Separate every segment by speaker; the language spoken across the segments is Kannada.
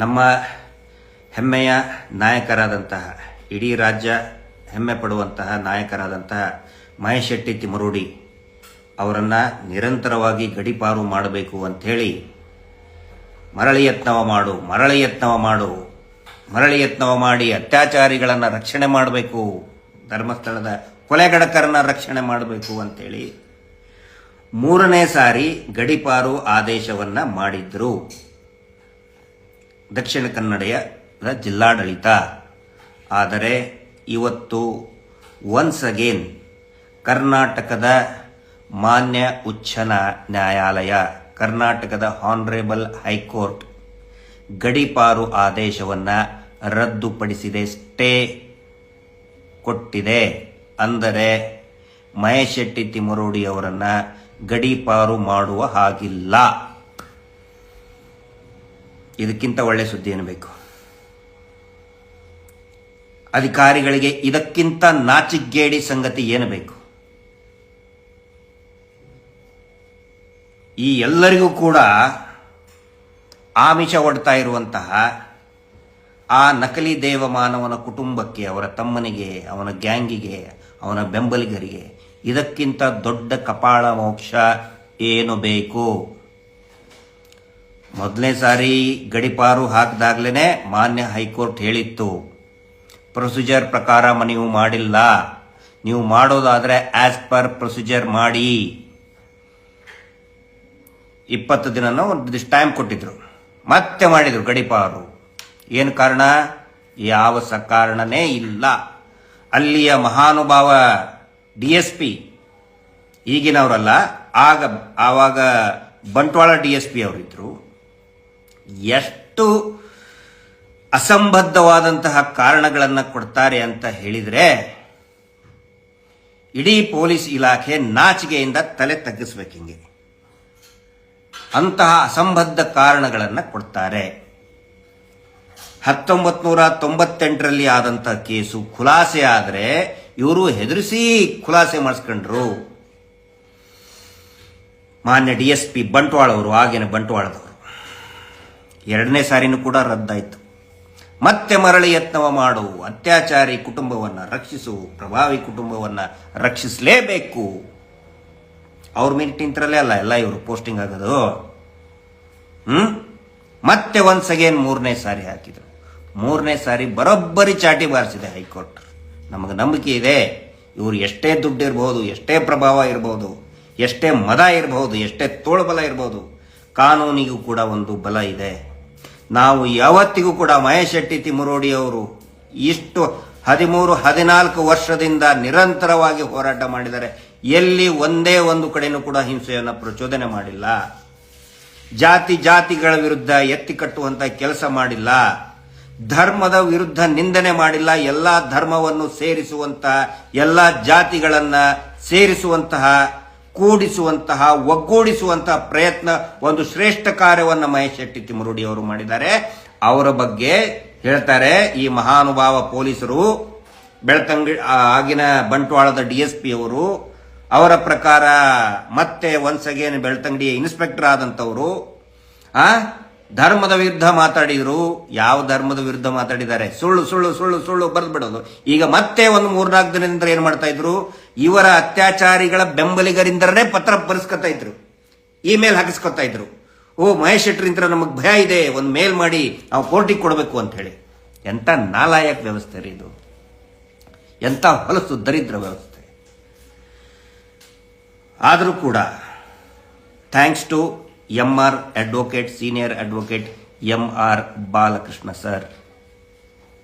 Speaker 1: ನಮ್ಮ ಹೆಮ್ಮೆಯ ನಾಯಕರಾದಂತಹ ಇಡೀ ರಾಜ್ಯ ಹೆಮ್ಮೆ ಪಡುವಂತಹ ನಾಯಕರಾದಂತಹ ಮಹೇಶ್ ಶೆಟ್ಟಿ ತಿಮರೋಡಿ ಅವರನ್ನು ನಿರಂತರವಾಗಿ ಗಡೀಪಾರು ಮಾಡಬೇಕು ಅಂಥೇಳಿ ಮರಳಿ ಯತ್ನವ ಮಾಡಿ ಅತ್ಯಾಚಾರಿಗಳನ್ನು ರಕ್ಷಣೆ ಮಾಡಬೇಕು, ಧರ್ಮಸ್ಥಳದ ಕೊಲೆಗಡಕರನ್ನ ರಕ್ಷಣೆ ಮಾಡಬೇಕು ಅಂಥೇಳಿ 3ನೇ ಸಾರಿ ಗಡೀಪಾರು ಆದೇಶವನ್ನು ಮಾಡಿದ್ರು ದಕ್ಷಿಣ ಕನ್ನಡದ ಜಿಲ್ಲಾಡಳಿತ. ಆದರೆ ಇವತ್ತು ಒನ್ಸ್ ಅಗೇನ್ ಕರ್ನಾಟಕದ ಮಾನ್ಯ ಉಚ್ಚ ನ್ಯಾಯಾಲಯ, ಕರ್ನಾಟಕದ ಹಾನರೇಬಲ್ ಹೈಕೋರ್ಟ್ ಗಡೀಪಾರು ಆದೇಶವನ್ನು ರದ್ದುಪಡಿಸಿದೆ, ಸ್ಟೇ ಕೊಟ್ಟಿದೆ. ಅಂದರೆ ಮಹೇಶ್ ಶೆಟ್ಟಿ ತಿಮರೋಡಿ ಅವರನ್ನು ಗಡೀಪಾರು ಮಾಡುವ ಹಾಗಿಲ್ಲ. ಇದಕ್ಕಿಂತ ಒಳ್ಳೆ ಸುದ್ದಿ ಏನು ಬೇಕು? ಅಧಿಕಾರಿಗಳಿಗೆ ಇದಕ್ಕಿಂತ ನಾಚಿಗೇಡಿ ಸಂಗತಿ ಏನು ಬೇಕು? ಈ ಎಲ್ಲರಿಗೂ ಕೂಡ ಆಮಿಷ ಒಡ್ತಾ ಇರುವಂತಹ ಆ ನಕಲಿ ದೇವಮಾನವನ ಕುಟುಂಬಕ್ಕೆ, ಅವರ ತಮ್ಮನಿಗೆ, ಅವನ ಗ್ಯಾಂಗಿಗೆ, ಅವನ ಬೆಂಬಲಿಗರಿಗೆ ಇದಕ್ಕಿಂತ ದೊಡ್ಡ ಕಪಾಳ ಮೋಕ್ಷ ಏನು ಬೇಕು? ಮೊದಲನೇ ಸಾರಿ ಗಡೀಪಾರು ಹಾಕಿದಾಗಲೇ ಮಾನ್ಯ ಹೈಕೋರ್ಟ್ ಹೇಳಿತ್ತು, ಪ್ರೊಸೀಜರ್ ಪ್ರಕಾರ ನೀವು ಮಾಡಿಲ್ಲ, ನೀವು ಮಾಡೋದಾದರೆ ಆಸ್ ಪರ್ ಪ್ರೊಸೀಜರ್ ಮಾಡಿ. 20 ದಿನನೋ ಒಂದಿಷ್ಟು ಟೈಮ್ ಕೊಟ್ಟಿದ್ರು, ಮತ್ತೆ ಮಾಡಿದ್ರು ಗಡೀಪಾರು. ಏನು ಕಾರಣ? ಯಾವ ಕಾರಣನೇ ಇಲ್ಲ. ಅಲ್ಲಿಯ ಮಹಾನುಭಾವ DSP, ಈಗಿನವರಲ್ಲ, ಆವಾಗ ಬಂಟ್ವಾಳ DSP ಅವರಿದ್ರು. ಎಷ್ಟು ಅಸಂಬದ್ಧವಾದಂತಹ ಕಾರಣಗಳನ್ನು ಕೊಡ್ತಾರೆ ಅಂತ ಹೇಳಿದರೆ ಇಡೀ ಪೊಲೀಸ್ ಇಲಾಖೆ ನಾಚಿಕೆಯಿಂದ ತಲೆ ತಗ್ಗಿಸ್ಬೇಕು. ಹಿಂಗೆ ಅಂತಹ ಅಸಂಬದ್ಧ ಕಾರಣಗಳನ್ನು ಕೊಡ್ತಾರೆ. 1998ರಲ್ಲಿ ಆದಂತಹ ಕೇಸು ಖುಲಾಸೆ ಆದರೆ ಇವರು ಹೆದರಿಸಿ ಖುಲಾಸೆ ಮಾಡಿಸ್ಕೊಂಡ್ರು. ಮಾನ್ಯ DSP ಬಂಟ್ವಾಳ ಅವರು, ಆಗಿನ ಬಂಟ್ವಾಳದವರು. 2ನೇ ಸಾರಿನೂ ಕೂಡ ರದ್ದಾಯಿತು. ಮತ್ತೆ ಮರಳಿ ಯತ್ನವ ಮಾಡು, ಅತ್ಯಾಚಾರಿ ಕುಟುಂಬವನ್ನು ರಕ್ಷಿಸು, ಪ್ರಭಾವಿ ಕುಟುಂಬವನ್ನು ರಕ್ಷಿಸಲೇಬೇಕು. ಅವ್ರ ಮಿನಿಟಿಂತ್ರಲ್ಲೇ ಅಲ್ಲ ಎಲ್ಲ ಇವರು ಪೋಸ್ಟಿಂಗ್ ಆಗೋದು. ಮತ್ತೆ ಒನ್ಸ್ ಅಗೇನ್ 3ನೇ ಸಾರಿ ಹಾಕಿದ್ರು. 3ನೇ ಸಾರಿ ಬರೋಬ್ಬರಿ ಚಾಟಿ ಬಾರಿಸಿದೆ ಹೈಕೋರ್ಟ್. ನಮಗೆ ನಂಬಿಕೆ ಇದೆ, ಇವರು ಎಷ್ಟೇ ದುಡ್ಡು ಇರಬಹುದು, ಎಷ್ಟೇ ಪ್ರಭಾವ ಇರಬಹುದು, ಎಷ್ಟೇ ಮದ ಇರಬಹುದು, ಎಷ್ಟೇ ತೋಳ್ಬಲ ಇರಬಹುದು, ಕಾನೂನಿಗೂ ಕೂಡ ಒಂದು ಬಲ ಇದೆ. ನಾವು ಯಾವತ್ತಿಗೂ ಕೂಡ ಮಹೇಶ್ ಶೆಟ್ಟಿ ತಿಮರೋಡಿ ಅವರು ಇಷ್ಟು 13-14 ವರ್ಷದಿಂದ ನಿರಂತರವಾಗಿ ಹೋರಾಟ ಮಾಡಿದ್ದಾರೆ. ಎಲ್ಲಿ ಒಂದೇ ಒಂದು ಕಡೆನೂ ಕೂಡ ಹಿಂಸೆಯನ್ನು ಪ್ರಚೋದನೆ ಮಾಡಿಲ್ಲ, ಜಾತಿಗಳ ವಿರುದ್ಧ ಎತ್ತಿ ಕಟ್ಟುವಂತ ಕೆಲಸ ಮಾಡಿಲ್ಲ, ಧರ್ಮದ ವಿರುದ್ಧ ನಿಂದನೆ ಮಾಡಿಲ್ಲ. ಎಲ್ಲ ಧರ್ಮವನ್ನು ಸೇರಿಸುವಂತಹ, ಎಲ್ಲ ಜಾತಿಗಳನ್ನ ಸೇರಿಸುವಂತಹ, ಕೂಡಿಸುವಂತಹ, ಒಗ್ಗೂಡಿಸುವಂತಹ ಪ್ರಯತ್ನ, ಒಂದು ಶ್ರೇಷ್ಠ ಕಾರ್ಯವನ್ನು ಮಹೇಶ್ ಶೆಟ್ಟಿ ತಿಮರೋಡಿ ಅವರು ಮಾಡಿದ್ದಾರೆ. ಅವರ ಬಗ್ಗೆ ಹೇಳ್ತಾರೆ ಈ ಮಹಾನುಭಾವ ಪೊಲೀಸರು, ಬೆಳ್ತಂಗಡಿ ಆಗಿನ ಬಂಟ್ವಾಳದ DSP ಅವರು. ಅವರ ಪ್ರಕಾರ ಮತ್ತೆ ಒನ್ಸ್ ಅಗೇನ್ ಬೆಳ್ತಂಗಡಿಯ ಇನ್ಸ್ಪೆಕ್ಟರ್ ಆದಂಥವರು ಧರ್ಮದ ವಿರುದ್ಧ ಮಾತಾಡಿದ್ರು. ಯಾವ ಧರ್ಮದ ವಿರುದ್ಧ ಮಾತಾಡಿದ್ದಾರೆ? ಸುಳ್ಳು ಬರೆದು ಬಿಡೋದು. ಈಗ ಮತ್ತೆ ಒಂದು 3-4 ದಿನದಿಂದ ಏನ್ ಮಾಡ್ತಾ ಇದ್ರು? ಇವರ ಅತ್ಯಾಚಾರಿಗಳ ಬೆಂಬಲಿಗರಿಂದಲೇ ಪತ್ರ ಬರೆಸ್ಕೊತಾ ಇದ್ರು, ಇಮೇಲ್ ಹಾಕಿಸ್ಕೊತಾ ಇದ್ರು. ಮಹೇಶ್ ಶೆಟ್ಟರಿಂದ ನಮಗೆ ಭಯ ಇದೆ, ಒಂದು ಮೇಲ್ ಮಾಡಿ ನಾವು ಕೋರ್ಟಿಗೆ ಕೊಡಬೇಕು ಅಂತ ಹೇಳಿ. ಎಂತ ನಾಲಾಯಕ ವ್ಯವಸ್ಥೆ ರೀ ಇದು, ಎಂತ ಹೊಲಸು ದರಿದ್ರ ವ್ಯವಸ್ಥೆ. ಆದರೂ ಕೂಡ thanks to MR advocate, senior advocate MR Balakrishna sir,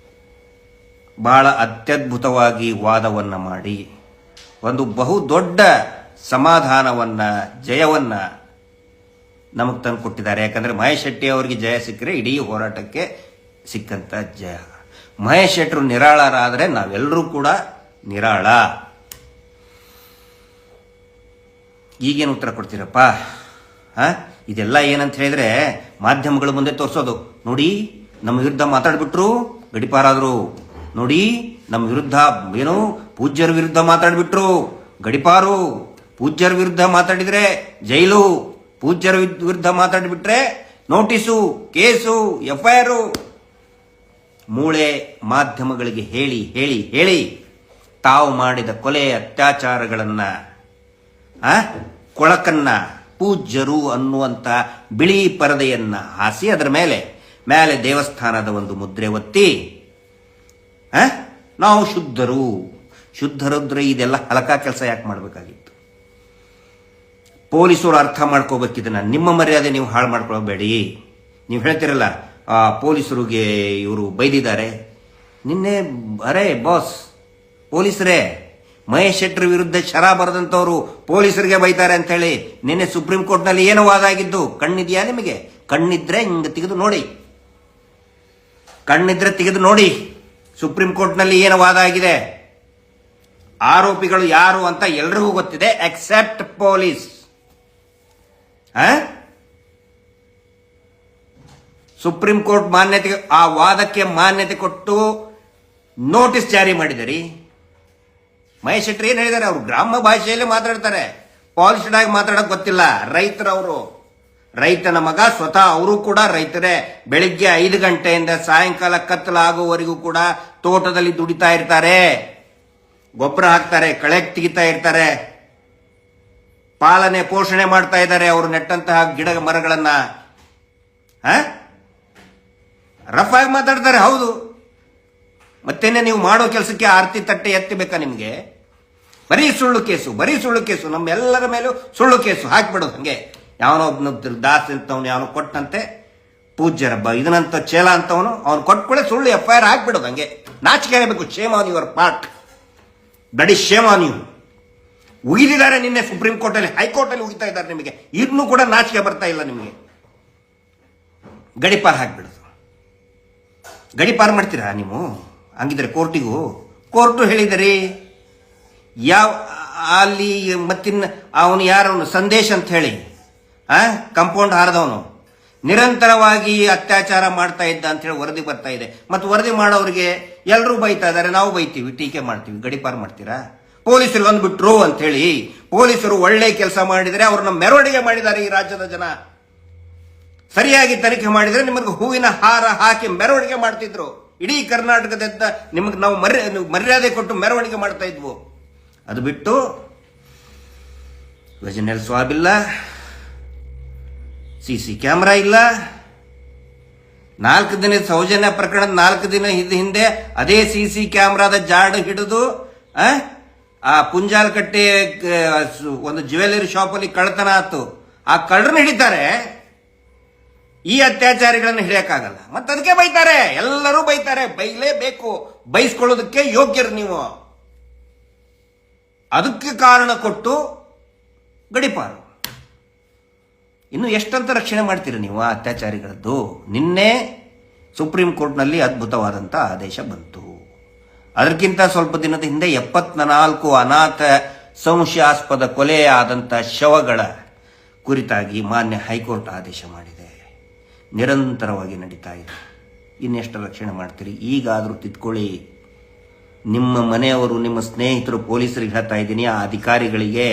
Speaker 1: ಬಹಳ ಅತ್ಯದ್ಭುತವಾಗಿ ವಾದವನ್ನು ಮಾಡಿ ಒಂದು ಬಹುದೊಡ್ಡ ಸಮಾಧಾನವನ್ನ, ಜಯವನ್ನ ನಮಗೆ ತಂದು ಕೊಟ್ಟಿದ್ದಾರೆ. ಯಾಕಂದ್ರೆ ಮಹೇಶ್ ಶೆಟ್ಟಿ ಅವರಿಗೆ ಜಯ ಸಿಕ್ಕರೆ ಇಡೀ ಹೋರಾಟಕ್ಕೆ ಸಿಕ್ಕಂತ ಜಯ. ಮಹೇಶ್ ಶೆಟ್ಟರು ನಿರಾಳರಾದರೆ ನಾವೆಲ್ಲರೂ ಕೂಡ ನಿರಾಳ. ಈಗೇನು ಉತ್ತರ ಕೊಡ್ತೀರಪ್ಪ? ಇದೆಲ್ಲ ಏನಂತ ಹೇಳಿದ್ರೆ ಮಾಧ್ಯಮಗಳ ಮುಂದೆ ತೋರಿಸೋದು. ನೋಡಿ ನಮ್ಮ ವಿರುದ್ಧ ಮಾತಾಡ್ಬಿಟ್ರು, ಗಡೀಪಾರಾದ್ರು. ನೋಡಿ ನಮ್ಮ ವಿರುದ್ಧ ಏನು ಪೂಜ್ಯರ ವಿರುದ್ಧ ಮಾತಾಡ್ಬಿಟ್ರು, ಗಡೀಪಾರು. ಪೂಜ್ಯರ ವಿರುದ್ಧ ಮಾತಾಡಿದ್ರೆ ಜೈಲು, ಪೂಜ್ಯರ ವಿರುದ್ಧ ಮಾತಾಡಿಬಿಟ್ರೆ ನೋಟಿಸು, ಕೇಸು, FIR. ಮೂಳೆ ಮಾಧ್ಯಮಗಳಿಗೆ ಹೇಳಿ ಹೇಳಿ ಹೇಳಿ ತಾವು ಮಾಡಿದ ಕೊಲೆ ಅತ್ಯಾಚಾರಗಳನ್ನ, ಕೊಳಕನ್ನ, ಪೂಜ್ಯರು ಅನ್ನುವಂಥ ಬಿಳಿ ಪರದೆಯನ್ನ ಹಾಸಿ ಅದರ ಮೇಲೆ ದೇವಸ್ಥಾನದ ಒಂದು ಮುದ್ರೆ ಒತ್ತಿ ನಾವು ಶುದ್ಧರಿದ್ರೆ ಇದೆಲ್ಲ ಹಲಕ ಕೆಲಸ ಯಾಕೆ ಮಾಡಬೇಕಾಗಿತ್ತು? ಪೊಲೀಸರು ಅರ್ಥ ಮಾಡ್ಕೋಬೇಕಿದನ್ನ. ನಿಮ್ಮ ಮರ್ಯಾದೆ ನೀವು ಹಾಳು ಮಾಡ್ಕೊಳ್ಬೇಡಿ. ನೀವು ಹೇಳ್ತಿರಲ್ಲ ಪೊಲೀಸರಿಗೆ ಇವರು ಬೈದಿದ್ದಾರೆ. ನಿನ್ನೆ ಅರೆ ಬಾಸ್ ಪೊಲೀಸರೇ, ಮಹೇಶ್ ಶೆಟ್ಟರ್ ವಿರುದ್ಧ ಶರ ಬರೆದಂತವರು ಪೊಲೀಸರಿಗೆ ಬೈತಾರೆ ಅಂತ ಹೇಳಿ ನಿನ್ನೆ ಸುಪ್ರೀಂ ಕೋರ್ಟ್ನಲ್ಲಿ ಏನು ವಾದ ಆಗಿದ್ದು ಕಣ್ಣಿದ್ಯಾ ನಿಮಗೆ? ಕಣ್ಣಿದ್ರೆ ಹಿಂಗೆ ತೆಗೆದು ನೋಡಿ ಸುಪ್ರೀಂ ಕೋರ್ಟ್ನಲ್ಲಿ ಏನು ವಾದ ಆಗಿದೆ. ಆರೋಪಿಗಳು ಯಾರು ಅಂತ ಎಲ್ರಿಗೂ ಗೊತ್ತಿದೆ ಎಕ್ಸೆಪ್ಟ್ ಪೊಲೀಸ್. ಸುಪ್ರೀಂ ಕೋರ್ಟ್ ಮಾನ್ಯತೆ, ಆ ವಾದಕ್ಕೆ ಮಾನ್ಯತೆ ಕೊಟ್ಟು ನೋಟಿಸ್ ಜಾರಿ ಮಾಡಿದರಿ. ಮಹೇಶ್ ಶೆಟ್ಟರ್ ಏನ್ ಹೇಳಿದ್ದಾರೆ? ಅವರು ಗ್ರಾಮ ಭಾಷೆಯಲ್ಲೇ ಮಾತಾಡ್ತಾರೆ, ಪಾಲಿಶ್ಡ್ ಆಗಿ ಮಾತಾಡಕ್ ಗೊತ್ತಿಲ್ಲ. ರೈತರವರು, ರೈತನ ಮಗ, ಸ್ವತಃ ಅವರು ಕೂಡ ರೈತರೇ. ಬೆಳಿಗ್ಗೆ 5 ಗಂಟೆಯಿಂದ ಸಾಯಂಕಾಲ ಕತ್ತಲಾಗುವವರೆಗೂ ಕೂಡ ತೋಟದಲ್ಲಿ ದುಡಿತಾ ಇರ್ತಾರೆ, ಗೊಬ್ಬರ ಹಾಕ್ತಾರೆ, ಕಳೆ ತೆಗಿತಾ ಇರ್ತಾರೆ, ಪಾಲನೆ ಪೋಷಣೆ ಮಾಡ್ತಾ ಇದ್ದಾರೆ ಅವರು ನೆಟ್ಟಂತಹ ಗಿಡ ಮರಗಳನ್ನ. ರಫ್ ಆಗಿ ಮಾತಾಡ್ತಾರೆ. ಹೌದು, ಮತ್ತೇನೆ ನೀವು ಮಾಡೋ ಕೆಲಸಕ್ಕೆ ಆರ್ತಿ ತಟ್ಟೆ ಎತ್ತಬೇಕಾ ನಿಮಗೆ? ಬರೀ ಸುಳ್ಳು ಕೇಸು, ನಮ್ಮೆಲ್ಲರ ಮೇಲೂ ಸುಳ್ಳು ಕೇಸು ಹಾಕ್ಬಿಡೋದು. ಹಂಗೆ ಯಾವನೋ ಒಬ್ಬನ ದಾಸ್ ಅಂತವನು ಯಾವನೋ ಕೊಟ್ಟಂತೆ, ಪೂಜ್ಯರಬ್ಬ ಇದನ್ನಂತ ಚೇಲ ಅಂತವನು ಅವನು ಕೊಟ್ಕೊಳ್ಳೆ ಸುಳ್ಳು FIR ಹಾಕ್ಬಿಡೋದು. ಹಂಗೆ ನಾಚಿಕೆ ಆಗಬೇಕು. ಶೇಮ್ ಆನ್ ಯುವರ್ ಪಾರ್ಟ್, ಬಡಿ ಶೇಮ್ ಆನ್ ಯು. ಉಗಿದಿದ್ದಾರೆ ನಿನ್ನೆ ಸುಪ್ರೀಂ ಕೋರ್ಟಲ್ಲಿ, ಹೈಕೋರ್ಟಲ್ಲಿ ಉಗಿತಾ ಇದ್ದಾರೆ. ನಿಮಗೆ ಇನ್ನೂ ಕೂಡ ನಾಚಿಕೆ ಬರ್ತಾ ಇಲ್ಲ ನಿಮಗೆ. ಗಡಿಪಾರ್ ಹಾಕ್ಬಿಡೋದು. ಗಡಿಪಾರ್ ಮಾಡ್ತೀರಾ ನೀವು? ಹಂಗಿದ್ರೆ ಕೋರ್ಟು ಹೇಳಿದರಿ. ಯಾವ ಅಲ್ಲಿ ಮತ್ತಿನ್ನ ಅವನು ಯಾರವನು ಸಂದೇಶ್ ಅಂತ ಹೇಳಿ ಕಂಪೌಂಡ್ ಹಾರದವನು ನಿರಂತರವಾಗಿ ಅತ್ಯಾಚಾರ ಮಾಡ್ತಾ ಇದ್ದ ಅಂತ ಹೇಳಿ ವರದಿ ಬರ್ತಾ ಇದೆ. ಮತ್ತು ವರದಿ ಮಾಡೋರಿಗೆ ಎಲ್ಲರೂ ಬೈತಾ ಇದ್ದಾರೆ, ನಾವು ಬೈತೀವಿ, ಟೀಕೆ ಮಾಡ್ತೀವಿ. ಗಡಿಪಾರ್ ಮಾಡ್ತೀರಾ? ಪೊಲೀಸರು ಬಂದ್ಬಿಟ್ರು ಅಂತ ಹೇಳಿ ಪೊಲೀಸರು ಒಳ್ಳೆ ಕೆಲಸ ಮಾಡಿದರೆ ಅವ್ರನ್ನ ಮೆರವಣಿಗೆ ಮಾಡಿದ್ದಾರೆ. ಈ ರಾಜ್ಯದ ಜನ ಸರಿಯಾಗಿ ತನಿಖೆ ಮಾಡಿದರೆ ನಿಮಗೆ ಹೂವಿನ ಹಾರ ಹಾಕಿ ಮೆರವಣಿಗೆ ಮಾಡ್ತಿದ್ರು. ಇಡೀ ಕರ್ನಾಟಕದಿಂದ ನಿಮಗೆ ನಾವು ಮರ್ಯಾದೆ ಕೊಟ್ಟು ಮೆರವಣಿಗೆ ಮಾಡ್ತಾ ಇದ್ವು. ಅದು ಬಿಟ್ಟು ವೆಜನಲ್ ಸ್ವಾಬ್ ಇಲ್ಲ, CC ಕ್ಯಾಮ್ರಾ ಇಲ್ಲ. 4 ದಿನದ ಸೌಜನ್ಯ ಪ್ರಕರಣದ 4 ದಿನ ಹಿಂದೆ ಅದೇ CC ಕ್ಯಾಮ್ರಾದ ಜಾಡು ಹಿಡಿದು ಆ ಪುಂಜಾಲಕಟ್ಟೆ ಒಂದು ಜ್ಯುವೆಲರಿ ಶಾಪ್ ಅಲ್ಲಿ ಕಳ್ಳತನ ಆಯ್ತು. ಆ ಕಳ್ಳರನ್ನ ಹಿಡಿತಾರೆ, ಈ ಅತ್ಯಾಚಾರಿಗಳನ್ನು ಹಿಡಿಯಕ್ಕಾಗಲ್ಲ. ಮತ್ತೆ ಅದಕ್ಕೆ ಬೈತಾರೆ, ಎಲ್ಲರೂ ಬೈತಾರೆ. ಬೈಲೇಬೇಕು, ಬೈಸ್ಕೊಳ್ಳೋದಕ್ಕೆ ಯೋಗ್ಯರು ನೀವು. ಅದಕ್ಕೆ ಕಾರಣ ಕೊಟ್ಟು ಗಡಿಪಾರು. ಇನ್ನು ಎಷ್ಟಂತ ರಕ್ಷಣೆ ಮಾಡ್ತೀರಿ ನೀವು ಆ ಅತ್ಯಾಚಾರಿಗಳದ್ದು? ನಿನ್ನೆ ಸುಪ್ರೀಂ ಕೋರ್ಟ್ನಲ್ಲಿ ಅದ್ಭುತವಾದಂಥ ಆದೇಶ ಬಂತು. ಅದಕ್ಕಿಂತ ಸ್ವಲ್ಪ ದಿನದ ಹಿಂದೆ 74 ಅನಾಥ ಸಂಶಯಾಸ್ಪದ ಕೊಲೆಯಾದಂಥ ಶವಗಳ ಕುರಿತಾಗಿ ಮಾನ್ಯ ಹೈಕೋರ್ಟ್ ಆದೇಶ ಮಾಡಿದೆ. ನಿರಂತರವಾಗಿ ನಡೀತಾ ಇದೆ. ಇನ್ನೆಷ್ಟು ರಕ್ಷಣೆ ಮಾಡ್ತೀರಿ? ಈಗಾದರೂ ತಿದ್ಕೊಳ್ಳಿ. ನಿಮ್ಮ ಮನೆಯವರು, ನಿಮ್ಮ ಸ್ನೇಹಿತರು, ಪೊಲೀಸರಿಗೆ ಹೇಳ್ತಾ ಇದ್ದೀನಿ, ಆ ಅಧಿಕಾರಿಗಳಿಗೆ,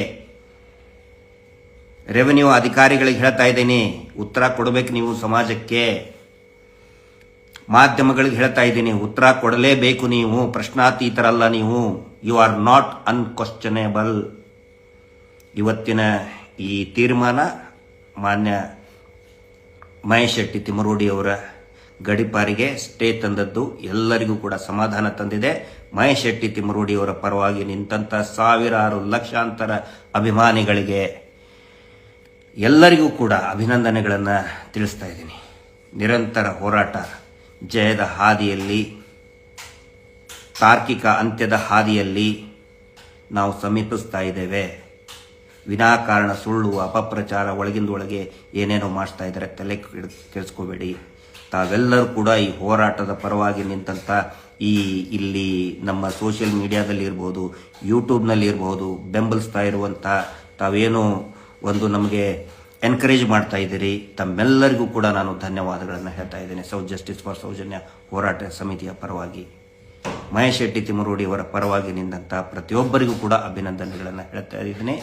Speaker 1: ರೆವೆನ್ಯೂ ಅಧಿಕಾರಿಗಳಿಗೆ ಹೇಳ್ತಾ ಇದ್ದೀನಿ, ಉತ್ತರ ಕೊಡಬೇಕು ನೀವು ಸಮಾಜಕ್ಕೆ. ಮಾಧ್ಯಮಗಳಿಗೆ ಹೇಳ್ತಾ ಇದ್ದೀನಿ, ಉತ್ತರ ಕೊಡಲೇಬೇಕು ನೀವು. ಪ್ರಶ್ನಾತೀತರಲ್ಲ ನೀವು. You are not unquestionable. ಇವತ್ತಿನ ಈ ತೀರ್ಮಾನ ಮಾನ್ಯ ಮಹೇಶ್ ಶೆಟ್ಟಿ ತಿಮ್ಮರೋಡಿ ಅವರ ಗಡಿಪಾರಿಗೆ ಸ್ಟೇ ತಂದದ್ದು ಎಲ್ಲರಿಗೂ ಕೂಡ ಸಮಾಧಾನ ತಂದಿದೆ. ಮಹೇಶ್ ಶೆಟ್ಟಿ ತಿಮ್ಮರೋಡಿ ಅವರ ಪರವಾಗಿ ನಿಂತ ಸಾವಿರಾರು ಲಕ್ಷಾಂತರ ಅಭಿಮಾನಿಗಳಿಗೆ ಎಲ್ಲರಿಗೂ ಕೂಡ ಅಭಿನಂದನೆಗಳನ್ನು ತಿಳಿಸ್ತಾ ಇದ್ದೀನಿ. ನಿರಂತರ ಹೋರಾಟ ಜಯದ ಹಾದಿಯಲ್ಲಿ, ತಾರ್ಕಿಕ ಅಂತ್ಯದ ಹಾದಿಯಲ್ಲಿ ನಾವು ಸಮೀಪಿಸ್ತಾ ಇದ್ದೇವೆ. ವಿನಾಕಾರಣ ಸುಳ್ಳು, ಅಪಪ್ರಚಾರ, ಒಳಗಿಂದೊಳಗೆ ಏನೇನೋ ಮಾಡಿಸ್ತಾ ಇದ್ದಾರೆ. ತಲೆ ಕೆಡಿಸ್ಕೋಬೇಡಿ. ತಾವೆಲ್ಲರೂ ಕೂಡ ಈ ಹೋರಾಟದ ಪರವಾಗಿ ನಿಂತ ಇಲ್ಲಿ ನಮ್ಮ ಸೋಷಿಯಲ್ ಮೀಡಿಯಾದಲ್ಲಿ ಇರ್ಬೋದು, ಯೂಟ್ಯೂಬ್ನಲ್ಲಿ ಇರ್ಬೋದು, ಬೆಂಬಲಿಸ್ತಾ ಇರುವಂಥ ತಾವೇನೋ ಒಂದು ನಮಗೆ ಎನ್ಕರೇಜ್ ಮಾಡ್ತಾ ಇದ್ದೀರಿ. ತಮ್ಮೆಲ್ಲರಿಗೂ ಕೂಡ ನಾನು ಧನ್ಯವಾದಗಳನ್ನು ಹೇಳ್ತಾ ಇದ್ದೇನೆ. ಜಸ್ಟಿಸ್ ಫಾರ್ ಸೌಜನ್ಯ ಹೋರಾಟ ಸಮಿತಿಯ ಪರವಾಗಿ, ಮಹೇಶ್ ಶೆಟ್ಟಿ ತಿಮ್ಮರೋಡಿ ಅವರ ಪರವಾಗಿ ನಿಂತ ಪ್ರತಿಯೊಬ್ಬರಿಗೂ ಕೂಡ ಅಭಿನಂದನೆಗಳನ್ನು ಹೇಳ್ತಾ ಇದ್ದೀನಿ.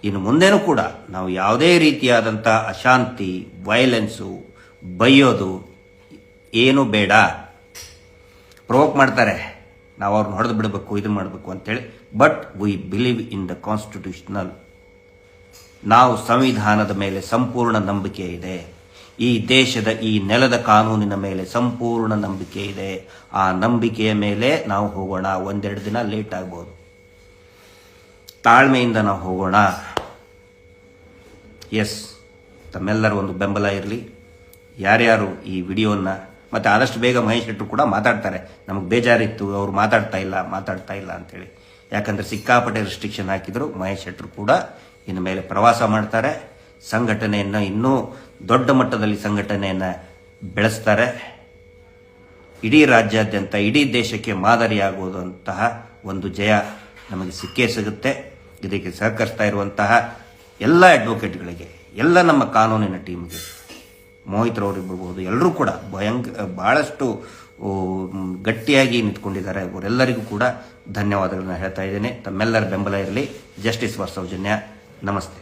Speaker 1: ಇನ್ನು ಮುಂದೇನೂ ಕೂಡ ನಾವು ಯಾವುದೇ ರೀತಿಯಾದಂಥ ಅಶಾಂತಿ, ವೈಲೆನ್ಸು, ಬೈಯೋದು ಏನು ಬೇಡ. ಪ್ರವೋಕ್ ಮಾಡ್ತಾರೆ, ನಾವು ಅವ್ರನ್ನ ಹೊಡೆದು ಬಿಡಬೇಕು, ಇದು ಮಾಡಬೇಕು ಅಂತೇಳಿ. But we believe in the constitutional. ನಾವು ಸಂವಿಧಾನದ ಮೇಲೆ ಸಂಪೂರ್ಣ ನಂಬಿಕೆ ಇದೆ. ಈ ದೇಶದ ಈ ನೆಲದ ಕಾನೂನಿನ ಮೇಲೆ ಸಂಪೂರ್ಣ ನಂಬಿಕೆ ಇದೆ. ಆ ನಂಬಿಕೆಯ ಮೇಲೆ ನಾವು ಹೋಗೋಣ. ಒಂದೆರಡು ದಿನ ಲೇಟ್ ಆಗ್ಬೋದು, ತಾಳ್ಮೆಯಿಂದ ನಾವು ಹೋಗೋಣ. ಎಸ್, ತಮ್ಮೆಲ್ಲರ ಒಂದು ಬೆಂಬಲ ಇರಲಿ. ಯಾರ್ಯಾರು ಈ ವಿಡಿಯೋನ ಮತ್ತು ಆದಷ್ಟು ಬೇಗ ಮಹೇಶ್ ಶೆಟ್ಟರು ಕೂಡ ಮಾತಾಡ್ತಾರೆ. ನಮಗೆ ಬೇಜಾರಿತ್ತು, ಅವರು ಮಾತಾಡ್ತಾ ಇಲ್ಲ ಅಂತೇಳಿ. ಯಾಕಂದರೆ ಸಿಕ್ಕಾಪಟ್ಟೆ ರೆಸ್ಟ್ರಿಕ್ಷನ್ ಹಾಕಿದ್ರು. ಮಹೇಶ್ ಶೆಟ್ಟರು ಕೂಡ ಇನ್ನು ಮೇಲೆ ಪ್ರವಾಸ ಮಾಡ್ತಾರೆ. ಸಂಘಟನೆಯನ್ನು ಇನ್ನೂ ದೊಡ್ಡ ಮಟ್ಟದಲ್ಲಿ ಸಂಘಟನೆಯನ್ನು ಬೆಳೆಸ್ತಾರೆ. ಇಡೀ ರಾಜ್ಯಾದ್ಯಂತ, ಇಡೀ ದೇಶಕ್ಕೆ ಮಾದರಿಯಾಗುವಂತಹ ಒಂದು ಜಯ ನಮಗೆ ಸಿಕ್ಕೇ ಸಿಗುತ್ತೆ. ಇದಕ್ಕೆ ಸಹಕರಿಸ್ತಾ ಇರುವಂತಹ ಎಲ್ಲ ಅಡ್ವೊಕೇಟ್ಗಳಿಗೆ, ಎಲ್ಲ ನಮ್ಮ ಕಾನೂನಿನ ಟೀಮ್ಗೆ, ಮೋಹಿತ್ರವರಿರ್ಬೋದು, ಎಲ್ಲರೂ ಕೂಡ ಬಹಳಷ್ಟು ಗಟ್ಟಿಯಾಗಿ ನಿಂತ್ಕೊಂಡಿದ್ದಾರೆ. ಅವರೆಲ್ಲರಿಗೂ ಕೂಡ ಧನ್ಯವಾದಗಳನ್ನ ಹೇಳ್ತಾ ಇದ್ದೇನೆ. ತಮ್ಮೆಲ್ಲರ ಬೆಂಬಲ ಇರಲಿ. Justice for Soujanya. ನಮಸ್ತೆ.